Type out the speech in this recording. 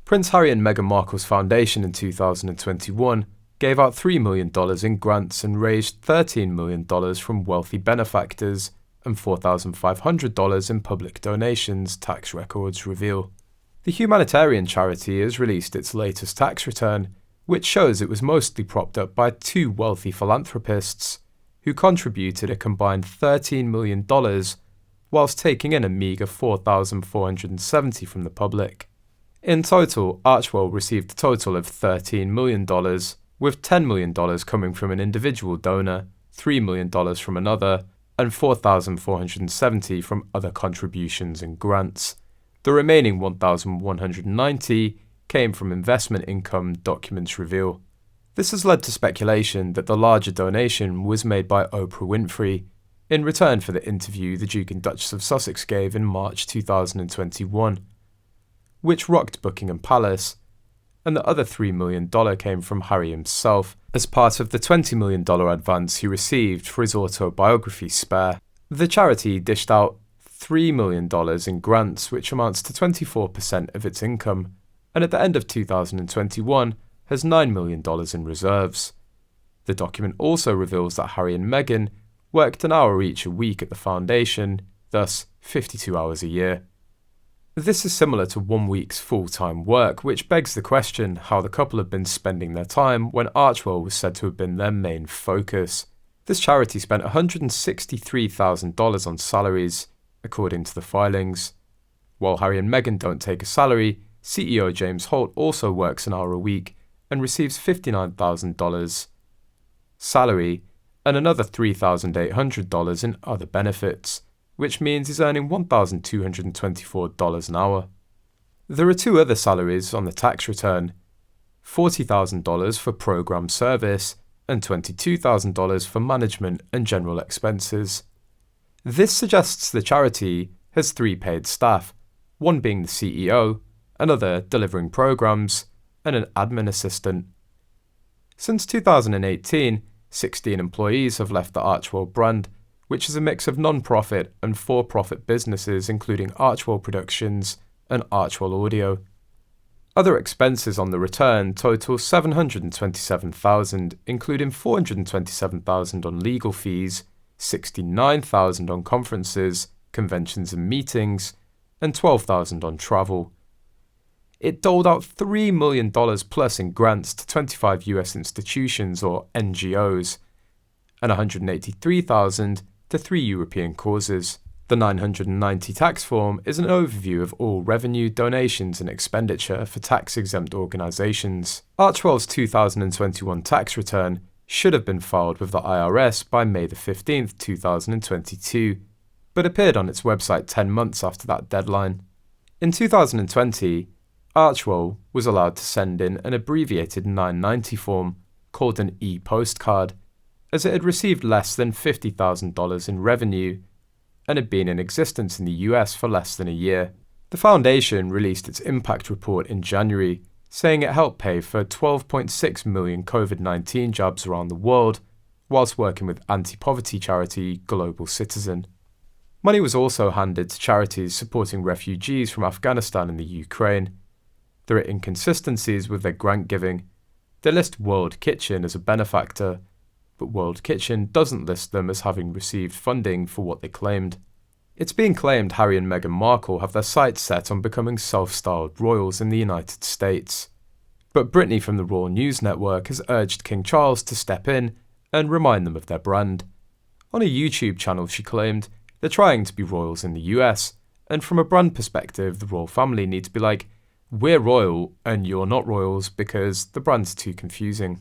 Prince Harry and Meghan Markle's foundation in 2021 gave out $3 million in grants and raised $13 million from wealthy benefactors and $4,500 in public donations, tax records reveal. The humanitarian charity has released its latest tax return, which shows it was mostly propped up by two wealthy philanthropists who contributed a combined $13 million whilst taking in a meager $4,470 from the public. In total, Archewell received a total of $13 million, with $10 million coming from an individual donor, $3 million from another, and $4,470 from other contributions and grants. The remaining $1,190 came from investment income, documents reveal. This has led to speculation that the larger donation was made by Oprah Winfrey in return for the interview the Duke and Duchess of Sussex gave in March 2021, which rocked Buckingham Palace, and the other $3 million came from Harry himself as part of the $20 million advance he received for his autobiography Spare. The charity dished out $3 million in grants, which amounts to 24% of its income, and at the end of 2021 has $9 million in reserves. The document also reveals that Harry and Meghan worked an hour each a week at the foundation, thus 52 hours a year. This is similar to 1 week's full-time work, which begs the question how the couple have been spending their time when Archewell was said to have been their main focus. This charity spent $163,000 on salaries, according to the filings. While Harry and Meghan don't take a salary, CEO James Holt also works an hour a week and receives $59,000 salary and another $3,800 in other benefits, which means he's earning $1,224 an hour. There are two other salaries on the tax return, $40,000 for programme service and $22,000 for management and general expenses. This suggests the charity has three paid staff, one being the CEO, another delivering programmes, and an admin assistant. Since 2018, 16 employees have left the Archewell brand, which is a mix of non-profit and for-profit businesses including Archewell Productions and Archewell Audio. Other expenses on the return total $727,000, including $427,000 on legal fees, $69,000 on conferences, conventions and meetings, and $12,000 on travel. It doled out $3 million plus in grants to 25 US institutions or NGOs, and $183,000 to 3 European causes. The 990 tax form is an overview of all revenue, donations and expenditure for tax-exempt organisations. Archewell's 2021 tax return should have been filed with the IRS by May 15, 2022, but appeared on its website 10 months after that deadline. In 2020, Archewell was allowed to send in an abbreviated 990 form called an e-postcard, as it had received less than $50,000 in revenue and had been in existence in the US for less than a year. The foundation released its impact report in January, saying it helped pay for 12.6 million COVID-19 jabs around the world, whilst working with anti-poverty charity Global Citizen. Money was also handed to charities supporting refugees from Afghanistan and the Ukraine. There are inconsistencies with their grant giving. They list World Kitchen as a benefactor, but World Kitchen doesn't list them as having received funding for what they claimed. It's being claimed Harry and Meghan Markle have their sights set on becoming self-styled royals in the United States. But Brittany from the Royal News Network has urged King Charles to step in and remind them of their brand. On a YouTube channel, she claimed, they're trying to be royals in the US, and from a brand perspective, the royal family need to be like, we're royal and you're not royals because the brand's too confusing.